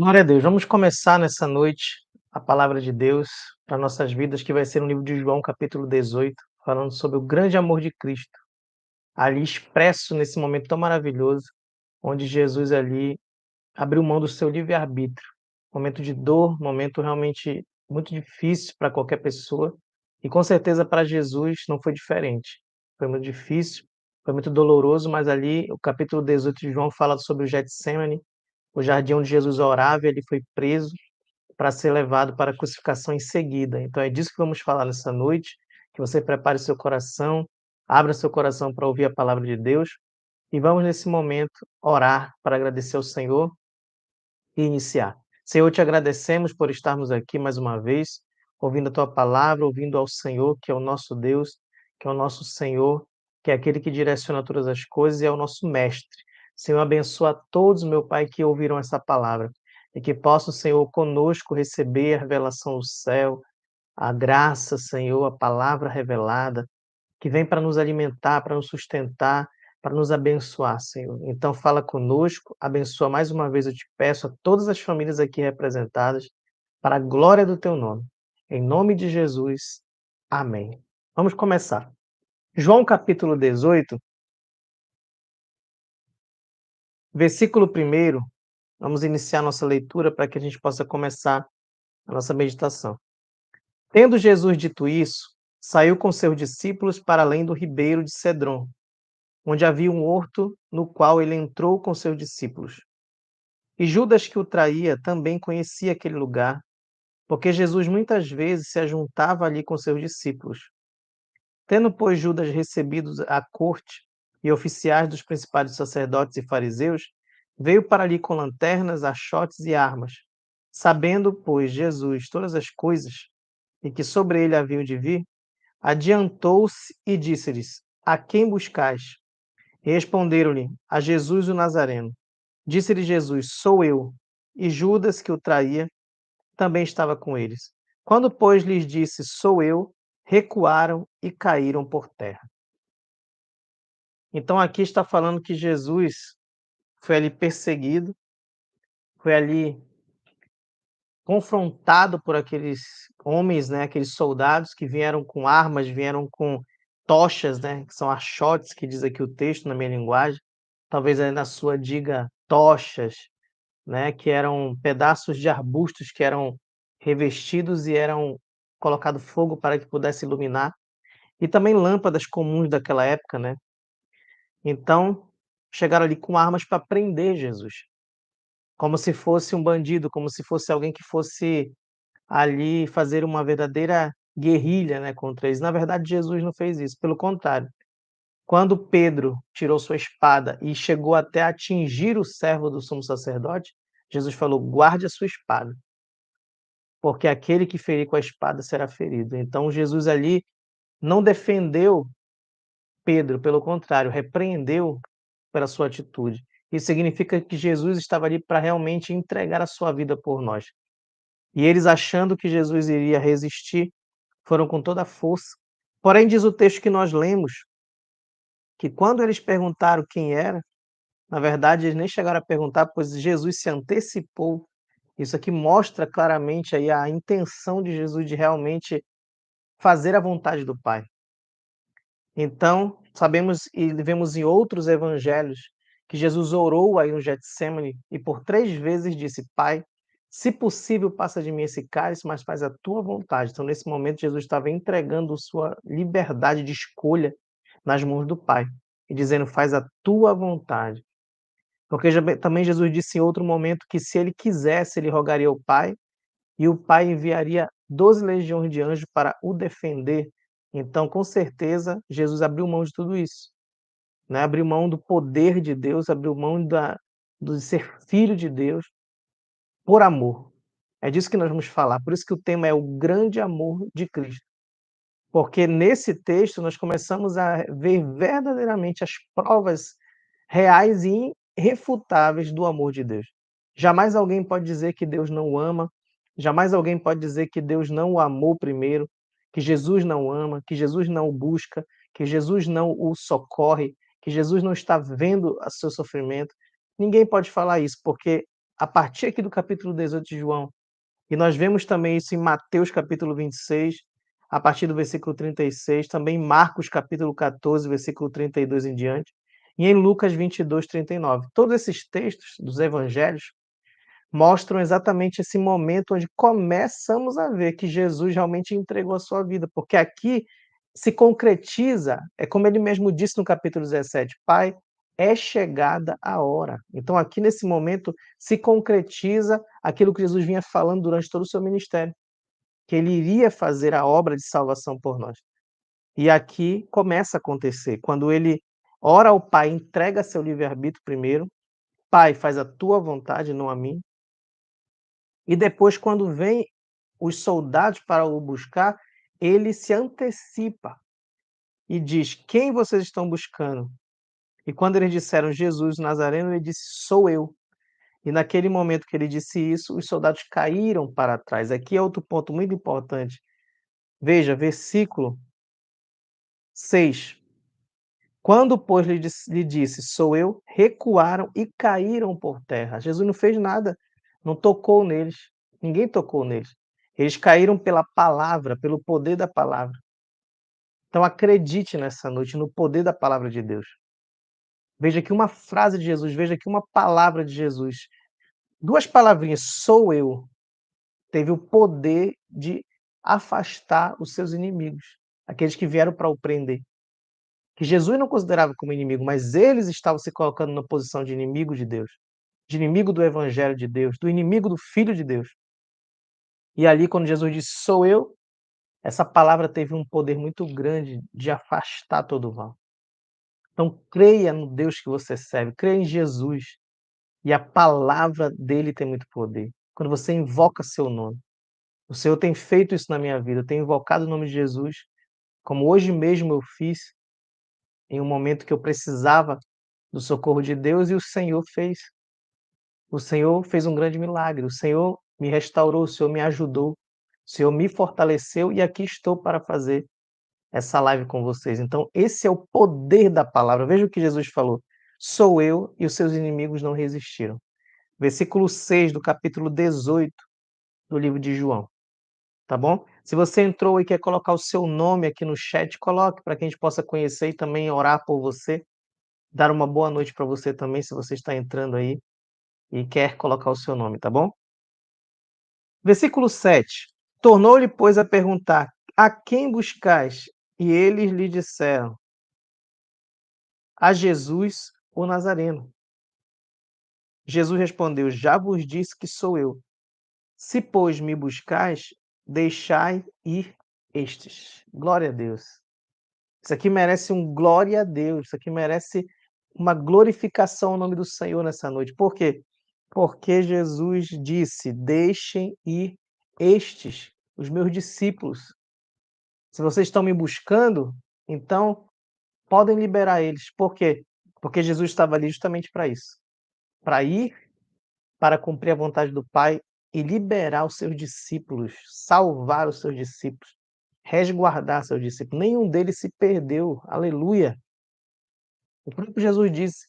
Glória a Deus. Vamos começar nessa noite a palavra de Deus para nossas vidas, que vai ser no livro de João, capítulo 18, falando sobre o grande amor de Cristo, ali expresso nesse momento tão maravilhoso, onde Jesus ali abriu mão do seu livre-arbítrio. Momento de dor, momento realmente muito difícil para qualquer pessoa, e com certeza para Jesus não foi diferente. Foi muito difícil, foi muito doloroso, mas ali o capítulo 18 de João fala sobre o Getsêmani, o jardim onde Jesus orava, e ele foi preso para ser levado para a crucificação em seguida. Então é disso que vamos falar nessa noite, que você prepare seu coração, abra seu coração para ouvir a palavra de Deus, e vamos nesse momento orar para agradecer ao Senhor e iniciar. Senhor, te agradecemos por estarmos aqui mais uma vez, ouvindo a tua palavra, ouvindo ao Senhor, que é o nosso Deus, que é o nosso Senhor, que é aquele que direciona todas as coisas e é o nosso mestre. Senhor, abençoa a todos, meu Pai, que ouviram essa palavra e que possam, Senhor, conosco receber a revelação do céu, a graça, Senhor, a palavra revelada, que vem para nos alimentar, para nos sustentar, para nos abençoar, Senhor. Então fala conosco, abençoa mais uma vez, eu te peço, a todas as famílias aqui representadas, para a glória do teu nome. Em nome de Jesus. Amém. Vamos começar. João capítulo 18, versículo 1, vamos iniciar nossa leitura para que a gente possa começar a nossa meditação. Tendo Jesus dito isso, saiu com seus discípulos para além do ribeiro de Cedron, onde havia um horto, no qual ele entrou com seus discípulos. E Judas, que o traía, também conhecia aquele lugar, porque Jesus muitas vezes se ajuntava ali com seus discípulos. Tendo, pois, Judas recebido a corte e oficiais dos principais sacerdotes e fariseus, veio para ali com lanternas, achotes e armas. Sabendo, pois, Jesus todas as coisas, e que sobre ele haviam de vir, adiantou-se e disse-lhes: A quem buscais? E responderam-lhe: A Jesus o Nazareno. Disse-lhe Jesus: Sou eu. E Judas, que o traía, também estava com eles. Quando, pois, lhes disse: Sou eu, recuaram e caíram por terra. Então aqui está falando que Jesus foi ali perseguido, foi ali confrontado por aqueles homens, né, aqueles soldados que vieram com armas, vieram com tochas, né, que são achotes, que diz aqui o texto na minha linguagem. Talvez aí na sua diga tochas, né, que eram pedaços de arbustos que eram revestidos e eram colocado fogo para que pudesse iluminar, e também lâmpadas comuns daquela época, né. Então, chegaram ali com armas para prender Jesus, como se fosse um bandido, como se fosse alguém que fosse ali fazer uma verdadeira guerrilha, né, contra eles. Na verdade, Jesus não fez isso, pelo contrário. Quando Pedro tirou sua espada e chegou até atingir o servo do sumo sacerdote, Jesus falou: "Guarde a sua espada, porque aquele que ferir com a espada será ferido". Então Jesus ali não defendeu Pedro, pelo contrário, repreendeu pela sua atitude. Isso significa que Jesus estava ali para realmente entregar a sua vida por nós. E eles, achando que Jesus iria resistir, foram com toda a força. Porém, diz o texto que nós lemos, que quando eles perguntaram quem era, na verdade, eles nem chegaram a perguntar, pois Jesus se antecipou. Isso aqui mostra claramente aí a intenção de Jesus de realmente fazer a vontade do Pai. Então, sabemos e vemos em outros evangelhos que Jesus orou aí no Getsêmani e por 3 vezes disse: "Pai, se possível, passa de mim esse cálice, mas faz a tua vontade". Então, nesse momento, Jesus estava entregando sua liberdade de escolha nas mãos do Pai e dizendo: "Faz a tua vontade". Porque também Jesus disse em outro momento que se ele quisesse, ele rogaria ao Pai, e o Pai enviaria 12 legiões de anjos para o defender. Então, com certeza, Jesus abriu mão de tudo isso, né, abriu mão do poder de Deus, abriu mão do ser filho de Deus, por amor. É disso que nós vamos falar, por isso que o tema é o grande amor de Cristo. Porque nesse texto nós começamos a ver verdadeiramente as provas reais e irrefutáveis do amor de Deus. Jamais alguém pode dizer que Deus não o ama, jamais alguém pode dizer que Deus não o amou primeiro, que Jesus não o ama, que Jesus não o busca, que Jesus não o socorre, que Jesus não está vendo o seu sofrimento. Ninguém pode falar isso, porque a partir aqui do capítulo 18 de João, e nós vemos também isso em Mateus capítulo 26, a partir do versículo 36, também em Marcos capítulo 14, versículo 32 em diante, e em Lucas 22, 39. Todos esses textos dos evangelhos mostram exatamente esse momento onde começamos a ver que Jesus realmente entregou a sua vida, porque aqui se concretiza, é como ele mesmo disse no capítulo 17: "Pai, é chegada a hora". Então aqui nesse momento se concretiza aquilo que Jesus vinha falando durante todo o seu ministério, que ele iria fazer a obra de salvação por nós. E aqui começa a acontecer, quando ele ora ao Pai, entrega seu livre-arbítrio primeiro: "Pai, faz a tua vontade, não a minha". E depois, quando vem os soldados para o buscar, ele se antecipa e diz: "Quem vocês estão buscando?". E quando eles disseram: "Jesus Nazareno", ele disse: "Sou eu". E naquele momento que ele disse isso, os soldados caíram para trás. Aqui é outro ponto muito importante. Veja, versículo 6. Quando, pois, lhe disse: "Sou eu", recuaram e caíram por terra. Jesus não fez nada, não tocou neles, ninguém tocou neles. Eles caíram pela palavra, pelo poder da palavra. Então acredite nessa noite no poder da palavra de Deus. Veja aqui uma frase de Jesus, veja aqui uma palavra de Jesus. 2 palavrinhas, "sou eu", teve o poder de afastar os seus inimigos, aqueles que vieram para o prender. Que Jesus não considerava como inimigo, mas eles estavam se colocando na posição de inimigo de Deus, de inimigo do evangelho de Deus, do inimigo do Filho de Deus. E ali, quando Jesus disse: "Sou eu", essa palavra teve um poder muito grande de afastar todo o mal. Então, creia no Deus que você serve, creia em Jesus, e a palavra dele tem muito poder. Quando você invoca seu nome, o Senhor tem feito isso na minha vida, eu tenho invocado o nome de Jesus, como hoje mesmo eu fiz, em um momento que eu precisava do socorro de Deus, e o Senhor fez. O Senhor fez um grande milagre, o Senhor me restaurou, o Senhor me ajudou, o Senhor me fortaleceu e aqui estou para fazer essa live com vocês. Então, esse é o poder da palavra. Veja o que Jesus falou: "Sou eu e os seus inimigos não resistiram". Versículo 6 do capítulo 18 do livro de João, tá bom? Se você entrou e quer colocar o seu nome aqui no chat, coloque para que a gente possa conhecer e também orar por você, dar uma boa noite para você também, se você está entrando aí e quer colocar o seu nome, tá bom? Versículo 7. Tornou-lhe, pois, a perguntar: "A quem buscais?" E eles lhe disseram: "A Jesus, o Nazareno". Jesus respondeu: "Já vos disse que sou eu. Se, pois, me buscais, deixai ir estes". Glória a Deus. Isso aqui merece um glória a Deus, isso aqui merece uma glorificação ao nome do Senhor nessa noite. Por quê? Porque Jesus disse: "Deixem ir estes, os meus discípulos". Se vocês estão me buscando, então podem liberar eles. Por quê? Porque Jesus estava ali justamente para isso, para ir, para cumprir a vontade do Pai e liberar os seus discípulos, salvar os seus discípulos, resguardar seus discípulos. Nenhum deles se perdeu. Aleluia. O próprio Jesus disse: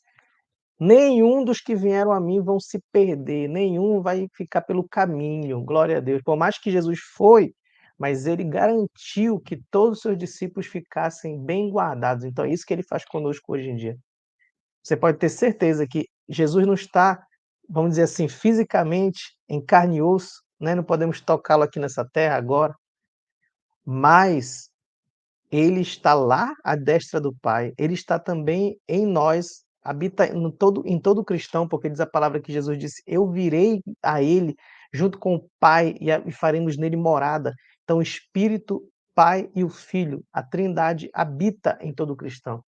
"Nenhum dos que vieram a mim vão se perder, nenhum vai ficar pelo caminho". Glória a Deus. Por mais que Jesus foi, mas ele garantiu que todos os seus discípulos ficassem bem guardados. Então é isso que ele faz conosco hoje em dia. Você pode ter certeza que Jesus não está, vamos dizer assim, fisicamente em carne e osso, né, não podemos tocá-lo aqui nessa terra agora, mas ele está lá à destra do Pai, ele está também em nós, habita em todo cristão, porque diz a palavra que Jesus disse: "Eu virei a ele junto com o Pai e faremos nele morada". Então o Espírito, Pai e o Filho, a Trindade habita em todo cristão.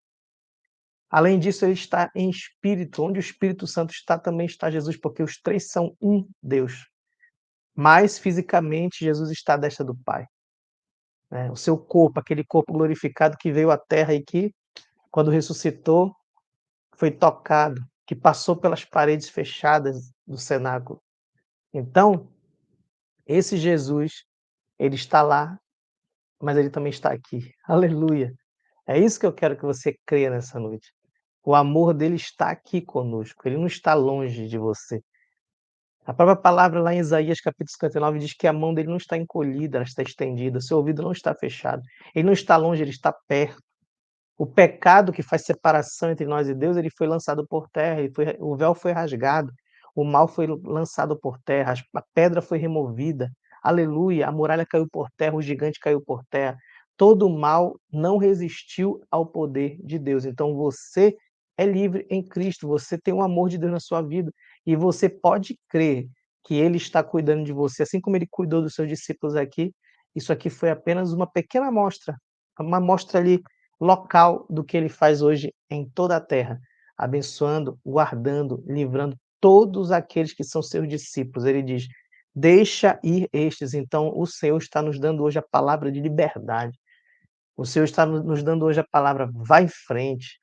Além disso, ele está em espírito, onde o Espírito Santo está, também está Jesus, porque os 3 são um Deus. Mas fisicamente Jesus está à destra do Pai, né, o seu corpo, aquele corpo glorificado que veio à terra e que, quando ressuscitou, foi tocado, que passou pelas paredes fechadas do cenáculo. Então, esse Jesus, ele está lá, mas ele também está aqui. Aleluia! É isso que eu quero que você creia nessa noite. O amor dele está aqui conosco, ele não está longe de você. A própria palavra lá em Isaías capítulo 59 diz que a mão dele não está encolhida, ela está estendida, seu ouvido não está fechado, ele não está longe, ele está perto. O pecado que faz separação entre nós e Deus, ele foi lançado por terra, o véu foi rasgado, o mal foi lançado por terra, a pedra foi removida, aleluia, a muralha caiu por terra, o gigante caiu por terra. Todo o mal não resistiu ao poder de Deus. Então você é livre em Cristo, você tem o amor de Deus na sua vida e você pode crer que Ele está cuidando de você, assim como Ele cuidou dos seus discípulos aqui. Isso aqui foi apenas uma pequena amostra, uma amostra ali local do que Ele faz hoje em toda a terra, abençoando, guardando, livrando todos aqueles que são seus discípulos. Ele diz: deixa ir estes. Então, o Senhor está nos dando hoje a palavra de liberdade. O Senhor está nos dando hoje a palavra: vai em frente.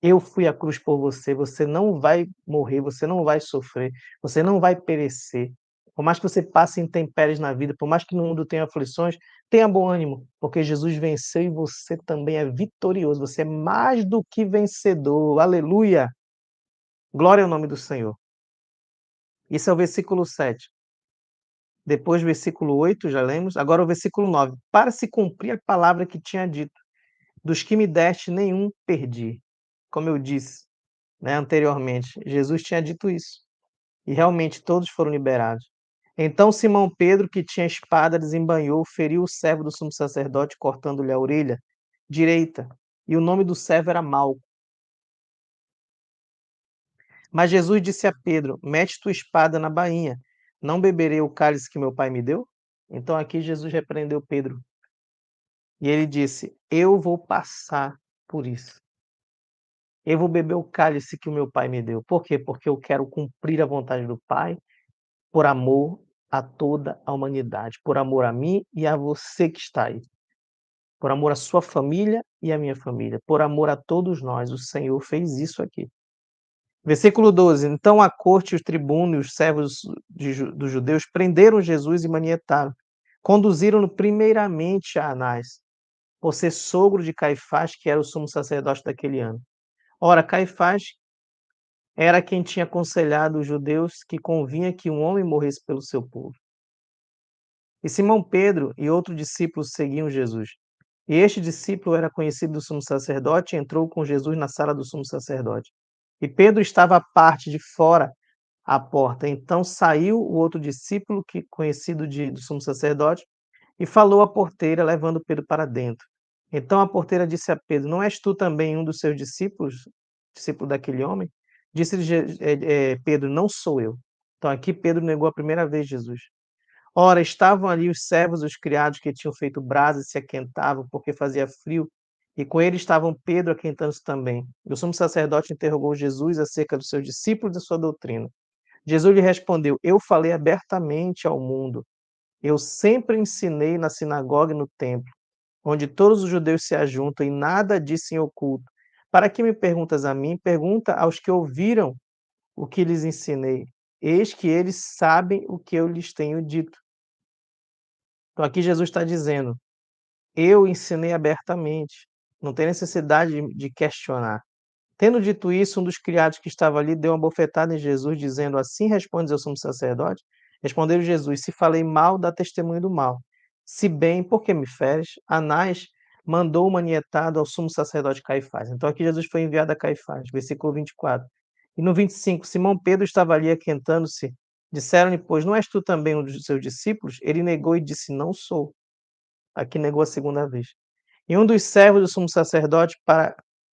Eu fui à cruz por você, você não vai morrer, você não vai sofrer, você não vai perecer. Por mais que você passe intempéries na vida, por mais que no mundo tenha aflições, tenha bom ânimo, porque Jesus venceu e você também é vitorioso, você é mais do que vencedor. Aleluia! Glória ao nome do Senhor. Isso é o versículo 7. Depois, versículo 8, já lemos. Agora o versículo 9. Para se cumprir a palavra que tinha dito: dos que me deste, nenhum perdi. Como eu disse, né, anteriormente, Jesus tinha dito isso. E realmente todos foram liberados. Então Simão Pedro, que tinha espada, desembainhou, feriu o servo do sumo sacerdote, cortando-lhe a orelha direita. E o nome do servo era Malco. Mas Jesus disse a Pedro: mete tua espada na bainha. Não beberei o cálice que meu pai me deu? Então aqui Jesus repreendeu Pedro. E ele disse: eu vou passar por isso. Eu vou beber o cálice que o meu pai me deu. Por quê? Porque eu quero cumprir a vontade do Pai por amor a toda a humanidade, por amor a mim e a você que está aí, por amor à sua família e à minha família, por amor a todos nós. O Senhor fez isso aqui. Versículo 12: então a corte, os tribunos e os servos dos judeus prenderam Jesus e manietaram. Conduziram-no primeiramente a Anás, por ser sogro de Caifás, que era o sumo sacerdote daquele ano. Ora, Caifás era quem tinha aconselhado os judeus que convinha que um homem morresse pelo seu povo. E Simão Pedro e outro discípulo seguiam Jesus. E este discípulo era conhecido do sumo sacerdote e entrou com Jesus na sala do sumo sacerdote. E Pedro estava à parte de fora, à porta. Então saiu o outro discípulo, que conhecido do sumo sacerdote, e falou à porteira, levando Pedro para dentro. Então a porteira disse a Pedro: não és tu também um dos seus discípulos, discípulo daquele homem? Disse-lhe Pedro: não sou eu. Então aqui Pedro negou a primeira vez Jesus. Ora, estavam ali os servos, os criados que tinham feito brasa e se aquentavam, porque fazia frio, e com ele estavam Pedro aquentando-se também. E o sumo sacerdote interrogou Jesus acerca dos seus discípulos e da sua doutrina. Jesus lhe respondeu: eu falei abertamente ao mundo. Eu sempre ensinei na sinagoga e no templo, onde todos os judeus se ajuntam, e nada disse em oculto. Para que me perguntas a mim? Pergunta aos que ouviram o que lhes ensinei. Eis que eles sabem o que eu lhes tenho dito. Então aqui Jesus está dizendo: eu ensinei abertamente, não tem necessidade de questionar. Tendo dito isso, um dos criados que estava ali deu uma bofetada em Jesus, dizendo: assim respondes ao sumo sacerdote? Respondeu Jesus: se falei mal, dá testemunho do mal. Se bem, por que me feres? Anás mandou o manietado ao sumo sacerdote Caifás. Então aqui Jesus foi enviado a Caifás, versículo 24. E no 25, Simão Pedro estava ali aquentando-se. Disseram-lhe, pois, não és tu também um dos seus discípulos? Ele negou e disse: não sou. Aqui negou a segunda vez. E um dos servos do sumo sacerdote,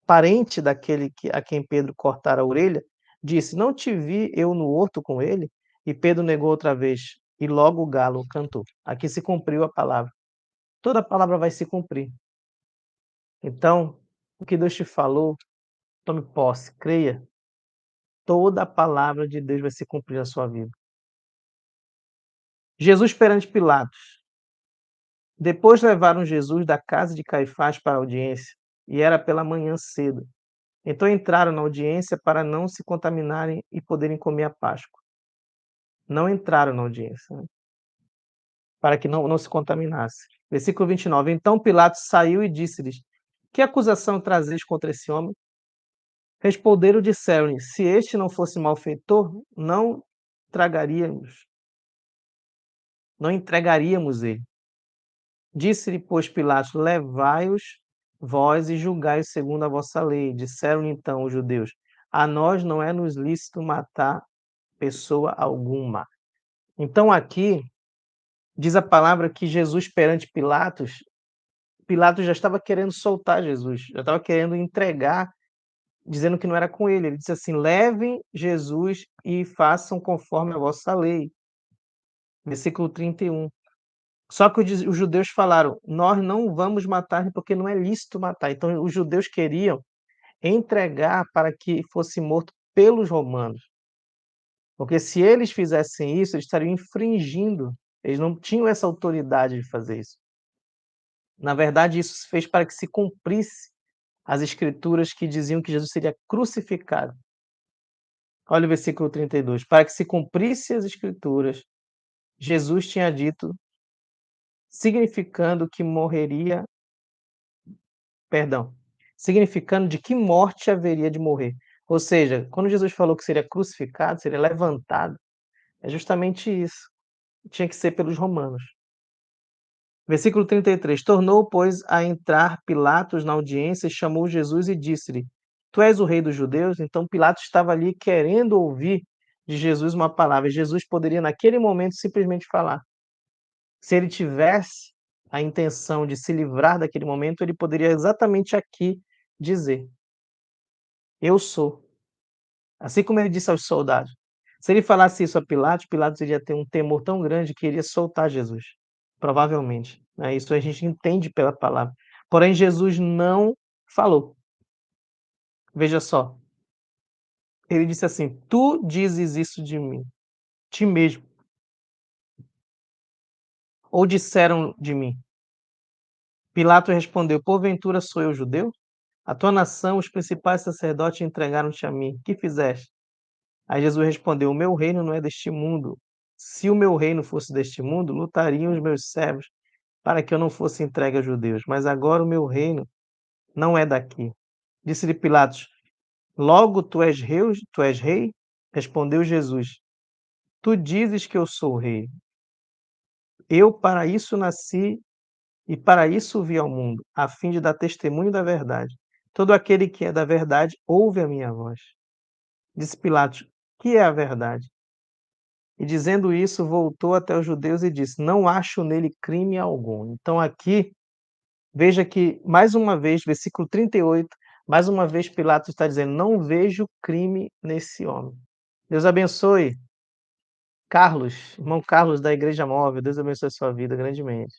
parente daquele a quem Pedro cortara a orelha, disse: não te vi eu no horto com ele? E Pedro negou outra vez, e logo o galo cantou. Aqui se cumpriu a palavra. Toda a palavra vai se cumprir. Então, o que Deus te falou, tome posse, creia. Toda a palavra de Deus vai se cumprir na sua vida. Jesus perante Pilatos. Depois levaram Jesus da casa de Caifás para a audiência, e era pela manhã cedo. Então entraram na audiência para não se contaminarem e poderem comer a Páscoa. Não entraram na audiência, né, para que não se contaminasse. Versículo 29. Então Pilatos saiu e disse-lhes: que acusação trazeis contra esse homem? Responderam e disseram-lhe: se este não fosse malfeitor, não não entregaríamos ele. Disse-lhe, pois, Pilatos: levai-os vós e julgai-os segundo a vossa lei. Disseram-lhe então os judeus: a nós não é nos lícito matar pessoa alguma. Então aqui diz a palavra que Jesus perante Pilatos, Pilatos já estava querendo soltar Jesus, já estava querendo entregar, dizendo que não era com ele. Ele disse assim: levem Jesus e façam conforme a vossa lei. Versículo 31. Só que os judeus falaram: nós não vamos matar porque não é lícito matar. Então os judeus queriam entregar para que fosse morto pelos romanos. Porque se eles fizessem isso, eles estariam infringindo. Eles não tinham essa autoridade de fazer isso. Na verdade, isso se fez para que se cumprisse as escrituras que diziam que Jesus seria crucificado. Olha o versículo 32. Para que se cumprisse as escrituras, Jesus tinha dito, significando que morreria, perdão, significando de que morte haveria de morrer. Ou seja, quando Jesus falou que seria crucificado, seria levantado, é justamente isso. Tinha que ser pelos romanos. Versículo 33. Tornou, pois, a entrar Pilatos na audiência e chamou Jesus e disse-lhe: Tu és o rei dos judeus? Então Pilatos estava ali querendo ouvir de Jesus uma palavra. E Jesus poderia, naquele momento, simplesmente falar. Se ele tivesse a intenção de se livrar daquele momento, ele poderia exatamente aqui dizer: Eu sou. Assim como ele disse aos soldados. Se ele falasse isso a Pilatos, Pilatos iria ter um temor tão grande que iria soltar Jesus. Provavelmente, né, isso a gente entende pela palavra. Porém, Jesus não falou. Veja só, ele disse assim: "Tu dizes isso de mim, ti mesmo, ou disseram de mim?" Pilatos respondeu: "Porventura sou eu judeu? A tua nação, os principais sacerdotes entregaram-te a mim. Que fizeste?" Aí Jesus respondeu: "O meu reino não é deste mundo. Se o meu reino fosse deste mundo, lutariam os meus servos para que eu não fosse entregue aos judeus. Mas agora o meu reino não é daqui." Disse-lhe Pilatos: Logo tu és rei? Respondeu Jesus: Tu dizes que eu sou rei. Eu para isso nasci e para isso vim ao mundo, a fim de dar testemunho da verdade. Todo aquele que é da verdade ouve a minha voz. Disse Pilatos: Que é a verdade? E dizendo isso, voltou até os judeus e disse: Não acho nele crime algum. Então aqui, veja que, mais uma vez, versículo 38, mais uma vez Pilatos está dizendo: Não vejo crime nesse homem. Deus abençoe. Carlos, irmão Carlos da Igreja Móvel, Deus abençoe a sua vida grandemente.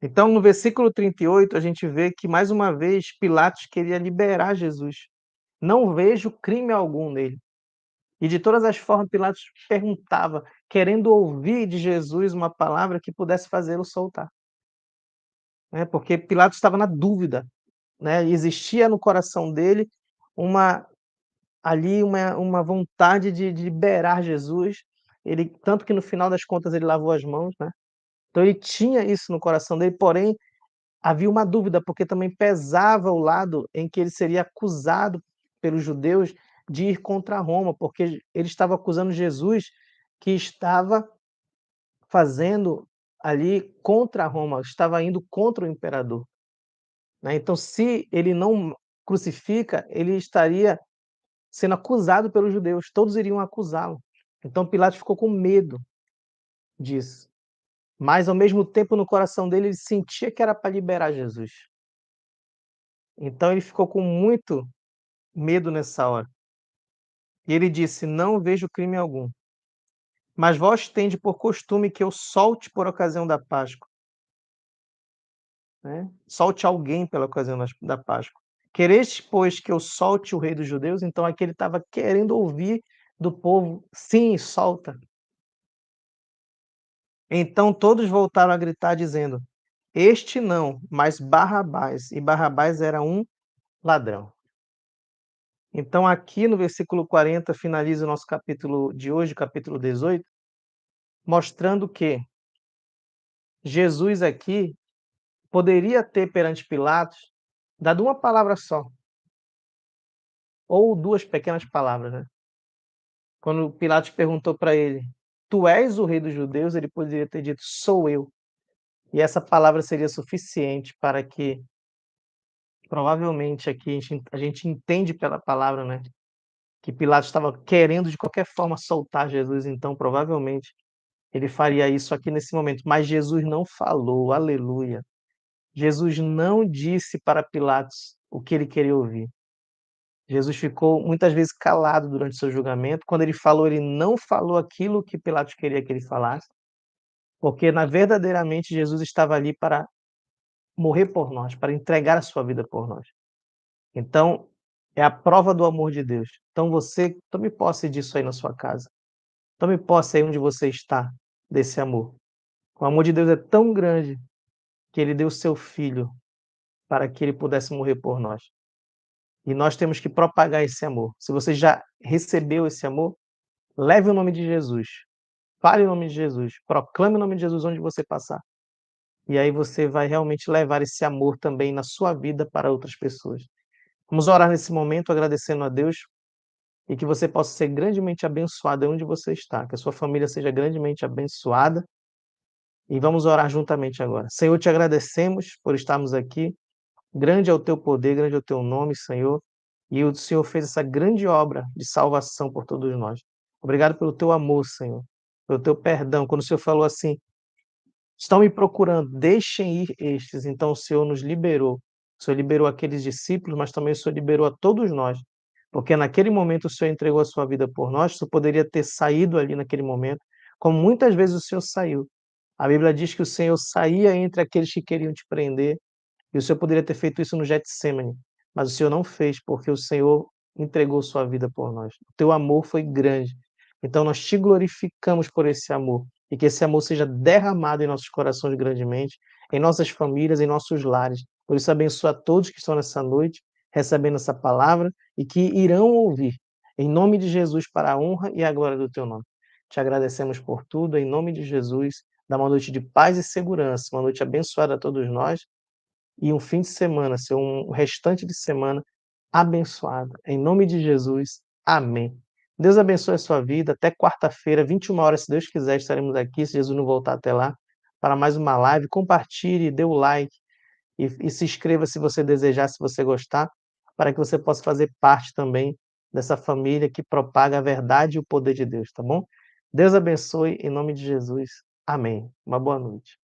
Então, no versículo 38, a gente vê que, mais uma vez, Pilatos queria liberar Jesus. Não vejo crime algum nele. E de todas as formas, Pilatos perguntava, querendo ouvir de Jesus uma palavra que pudesse fazê-lo soltar. Né? Porque Pilatos estava na dúvida, né? E existia no coração dele uma uma vontade de liberar Jesus. Ele, tanto que no final das contas ele lavou as mãos, né? Então ele tinha isso no coração dele, porém havia uma dúvida, porque também pesava o lado em que ele seria acusado pelos judeus de ir contra Roma, porque ele estava acusando Jesus que estava fazendo ali contra Roma, estava indo contra o imperador, né? Então, se ele não crucifica, ele estaria sendo acusado pelos judeus, todos iriam acusá-lo. Então Pilatos ficou com medo disso. Mas ao mesmo tempo no coração dele ele sentia que era para liberar Jesus. Então ele ficou com muito medo nessa hora. E ele disse: Não vejo crime algum. Mas vós tendes por costume que eu solte por ocasião da Páscoa, né? Solte alguém pela ocasião da Páscoa. Quereis, pois, que eu solte o rei dos judeus? Então aqui ele estava querendo ouvir do povo: sim, solta. Então todos voltaram a gritar, dizendo: Este não, mas Barrabás. E Barrabás era um ladrão. Então, aqui no versículo 40, finaliza o nosso capítulo de hoje, capítulo 18, mostrando que Jesus aqui poderia ter perante Pilatos dado uma palavra só, ou duas pequenas palavras, né? Quando Pilatos perguntou para ele: "Tu és o rei dos judeus?", ele poderia ter dito: "Sou eu". E essa palavra seria suficiente para que, provavelmente aqui a gente entende pela palavra, né, que Pilatos estava querendo de qualquer forma soltar Jesus, então provavelmente ele faria isso aqui nesse momento, mas Jesus não falou, aleluia. Jesus não disse para Pilatos o que ele queria ouvir. Jesus ficou muitas vezes calado durante seu julgamento, quando ele falou, ele não falou aquilo que Pilatos queria que ele falasse, porque na verdadeiramente Jesus estava ali para morrer por nós, para entregar a sua vida por nós. Então, é a prova do amor de Deus. Então você tome posse disso aí na sua casa. Tome posse aí onde você está, desse amor. O amor de Deus é tão grande que ele deu seu filho para que ele pudesse morrer por nós. E nós temos que propagar esse amor. Se você já recebeu esse amor, leve o nome de Jesus. Fale o nome de Jesus. Proclame o nome de Jesus onde você passar. E aí você vai realmente levar esse amor também na sua vida para outras pessoas. Vamos orar nesse momento agradecendo a Deus e que você possa ser grandemente abençoado onde você está, que a sua família seja grandemente abençoada. E vamos orar juntamente agora. Senhor, te agradecemos por estarmos aqui. Grande é o teu poder, grande é o teu nome, Senhor. E o Senhor fez essa grande obra de salvação por todos nós. Obrigado pelo teu amor, Senhor, pelo teu perdão. Quando o Senhor falou assim: "Estão me procurando, deixem ir estes", então o Senhor nos liberou. O Senhor liberou aqueles discípulos, mas também o Senhor liberou a todos nós, porque naquele momento o Senhor entregou a sua vida por nós, tu poderia ter saído ali naquele momento, como muitas vezes o Senhor saiu. A Bíblia diz que o Senhor saía entre aqueles que queriam te prender, e o Senhor poderia ter feito isso no Getsêmani, mas o Senhor não fez, porque o Senhor entregou sua vida por nós. O teu amor foi grande. Então nós te glorificamos por esse amor, e que esse amor seja derramado em nossos corações grandemente, em nossas famílias, em nossos lares. Por isso abençoa todos que estão nessa noite, recebendo essa palavra, e que irão ouvir, em nome de Jesus, para a honra e a glória do teu nome. Te agradecemos por tudo, em nome de Jesus. Dá uma noite de paz e segurança, uma noite abençoada a todos nós, e um fim de semana, ser um restante de semana abençoado. Em nome de Jesus, amém. Deus abençoe a sua vida. Até quarta-feira, 21 horas, se Deus quiser, estaremos aqui, se Jesus não voltar até lá, para mais uma live. Compartilhe, dê o like e se inscreva se você desejar, se você gostar, para que você possa fazer parte também dessa família que propaga a verdade e o poder de Deus, tá bom? Deus abençoe, em nome de Jesus. Amém. Uma boa noite.